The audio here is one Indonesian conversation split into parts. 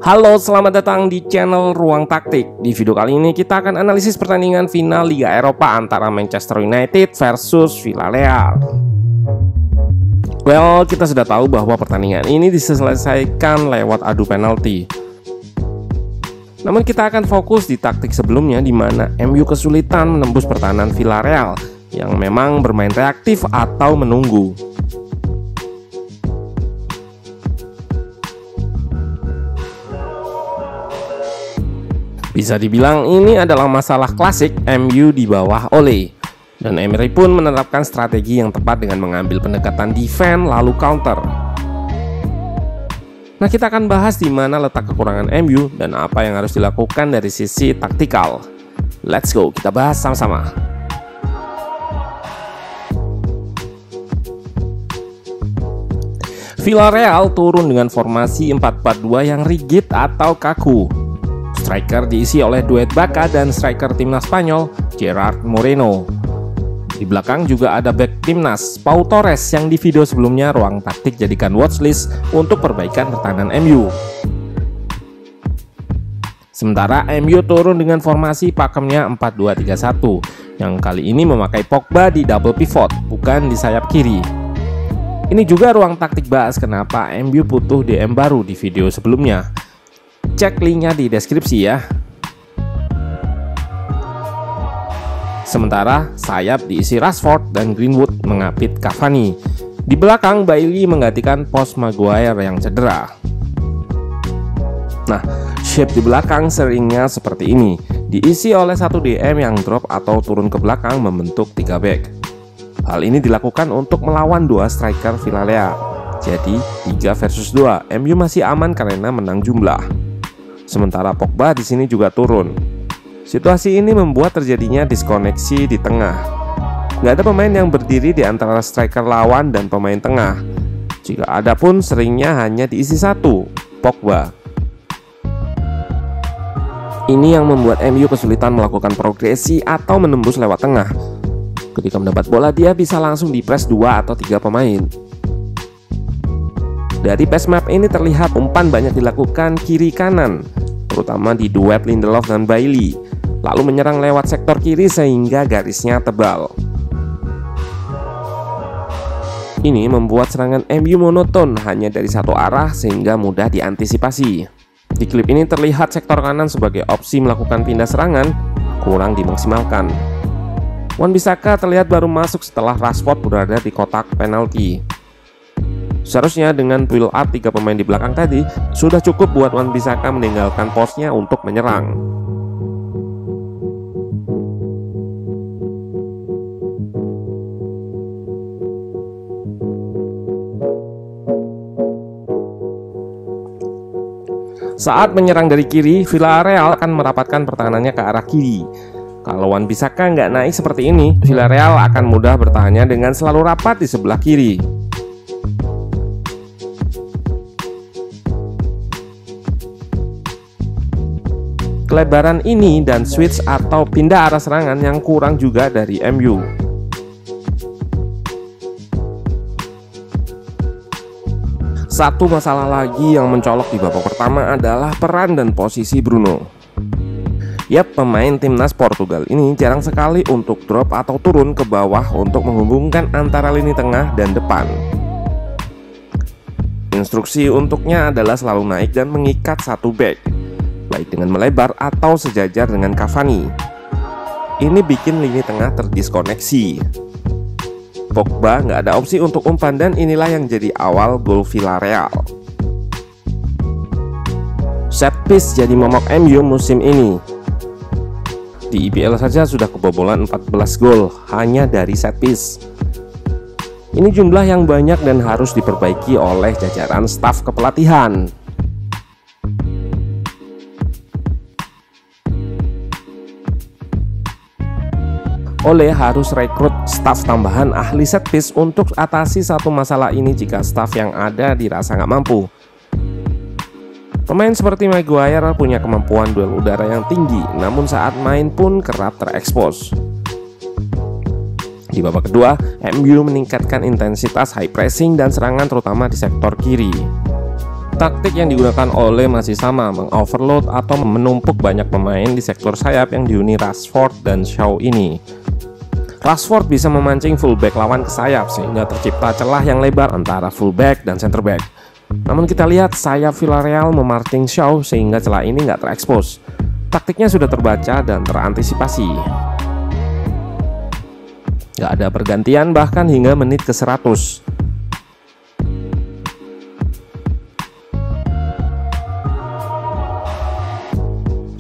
Halo, selamat datang di channel Ruang Taktik. Di video kali ini kita akan analisis pertandingan final Liga Eropa antara Manchester United versus Villarreal. Well, kita sudah tahu bahwa pertandingan ini diselesaikan lewat adu penalti. Namun kita akan fokus di taktik sebelumnya, di mana MU kesulitan menembus pertahanan Villarreal yang memang bermain reaktif atau menunggu. Bisa dibilang ini adalah masalah klasik MU di bawah Ole, dan Emery pun menerapkan strategi yang tepat dengan mengambil pendekatan defense lalu counter. Nah, kita akan bahas di mana letak kekurangan MU dan apa yang harus dilakukan dari sisi taktikal. Let's go, kita bahas sama-sama. Villarreal turun dengan formasi 4-4-2 yang rigid atau kaku. Striker diisi oleh duet Baka dan striker timnas Spanyol, Gerard Moreno. Di belakang juga ada back timnas, Pau Torres, yang di video sebelumnya Ruang Taktik jadikan watchlist untuk perbaikan pertahanan MU. Sementara MU turun dengan formasi pakemnya 4-2-3-1, yang kali ini memakai Pogba di double pivot, bukan di sayap kiri. Ini juga Ruang Taktik bahas kenapa MU butuh DM baru di video sebelumnya. Cek linknya di deskripsi ya. Sementara sayap diisi Rashford dan Greenwood mengapit Cavani. Di belakang Bailey menggantikan pos Maguire yang cedera. Nah, shape di belakang seringnya seperti ini, diisi oleh satu DM yang drop atau turun ke belakang membentuk 3 back. Hal ini dilakukan untuk melawan 2 striker Villarreal. Jadi 3 versus 2, MU masih aman karena menang jumlah. Sementara Pogba di sini juga turun. Situasi ini membuat terjadinya diskoneksi di tengah. Nggak ada pemain yang berdiri di antara striker lawan dan pemain tengah. Jika ada pun seringnya hanya diisi satu, Pogba. Ini yang membuat MU kesulitan melakukan progresi atau menembus lewat tengah. Ketika mendapat bola, dia bisa langsung dipres 2 atau 3 pemain. Dari pass map ini terlihat umpan banyak dilakukan kiri kanan, terutama di duet Lindelof dan Bailey, lalu menyerang lewat sektor kiri sehingga garisnya tebal. Ini membuat serangan MU monoton hanya dari satu arah sehingga mudah diantisipasi. Di klip ini terlihat sektor kanan sebagai opsi melakukan pindah serangan kurang dimaksimalkan. Wan-Bissaka terlihat baru masuk setelah Rashford berada di kotak penalti. Seharusnya dengan build up 3 pemain di belakang tadi sudah cukup buat Wan-Bissaka meninggalkan posnya untuk menyerang. Saat menyerang dari kiri, Villarreal akan merapatkan pertahanannya ke arah kiri. Kalau Wan-Bissaka nggak naik seperti ini, Villarreal akan mudah bertahannya dengan selalu rapat di sebelah kiri. Kelebaran ini dan switch atau pindah arah serangan yang kurang juga dari MU. Satu masalah lagi yang mencolok di babak pertama adalah peran dan posisi Bruno. Yap, pemain timnas Portugal ini jarang sekali untuk drop atau turun ke bawah untuk menghubungkan antara lini tengah dan depan. Instruksi untuknya adalah selalu naik dan mengikat satu back, baik dengan melebar atau sejajar dengan Cavani. Ini bikin lini tengah terdiskoneksi. Pogba nggak ada opsi untuk umpan dan inilah yang jadi awal gol Villarreal. Set piece jadi momok MU musim ini. Di IPL saja sudah kebobolan 14 gol hanya dari set piece. Ini jumlah yang banyak dan harus diperbaiki oleh jajaran staf kepelatihan. Ole harus rekrut staf tambahan ahli set piece untuk atasi satu masalah ini jika staf yang ada dirasa nggak mampu. Pemain seperti Maguire punya kemampuan duel udara yang tinggi, namun saat main pun kerap terekspos. Di babak kedua, MU meningkatkan intensitas high pressing dan serangan terutama di sektor kiri. Taktik yang digunakan Ole masih sama, mengoverload atau menumpuk banyak pemain di sektor sayap yang dihuni Rashford dan Shaw ini. Rashford bisa memancing fullback lawan ke sayap sehingga tercipta celah yang lebar antara fullback dan center back. Namun kita lihat sayap Villarreal memarking Shaw sehingga celah ini nggak terekspos. Taktiknya sudah terbaca dan terantisipasi. Nggak ada pergantian bahkan hingga menit ke 100.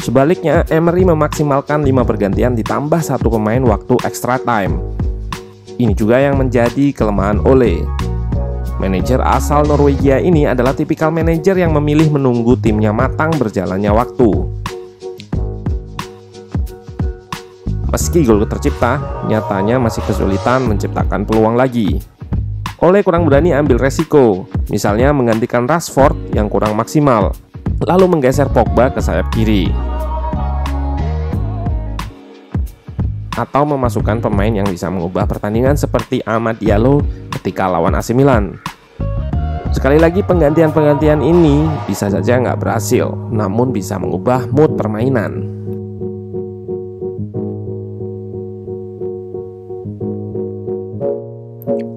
Sebaliknya, Emery memaksimalkan 5 pergantian ditambah 1 pemain waktu extra time. Ini juga yang menjadi kelemahan Ole. Manajer asal Norwegia ini adalah tipikal manajer yang memilih menunggu timnya matang berjalannya waktu. Meski gol tercipta, nyatanya masih kesulitan menciptakan peluang lagi. Ole kurang berani ambil resiko, misalnya menggantikan Rashford yang kurang maksimal, lalu menggeser Pogba ke sayap kiri, atau memasukkan pemain yang bisa mengubah pertandingan seperti Amad Diallo ketika lawan AC Milan. Sekali lagi, penggantian-penggantian ini bisa saja nggak berhasil, namun bisa mengubah mood permainan.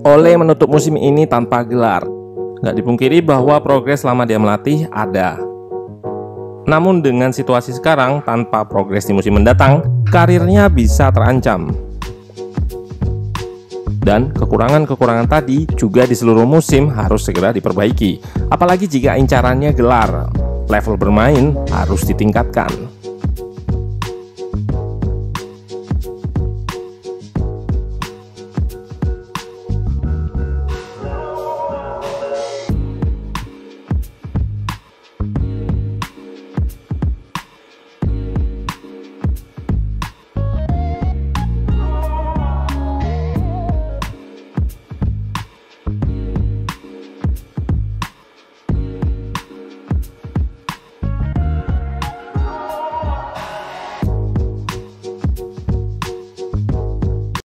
Ole menutup musim ini tanpa gelar. Nggak dipungkiri bahwa progres selama dia melatih ada. Namun dengan situasi sekarang, tanpa progres di musim mendatang, karirnya bisa terancam. Dan kekurangan-kekurangan tadi juga di seluruh musim harus segera diperbaiki. Apalagi jika incarannya gelar, level bermain harus ditingkatkan.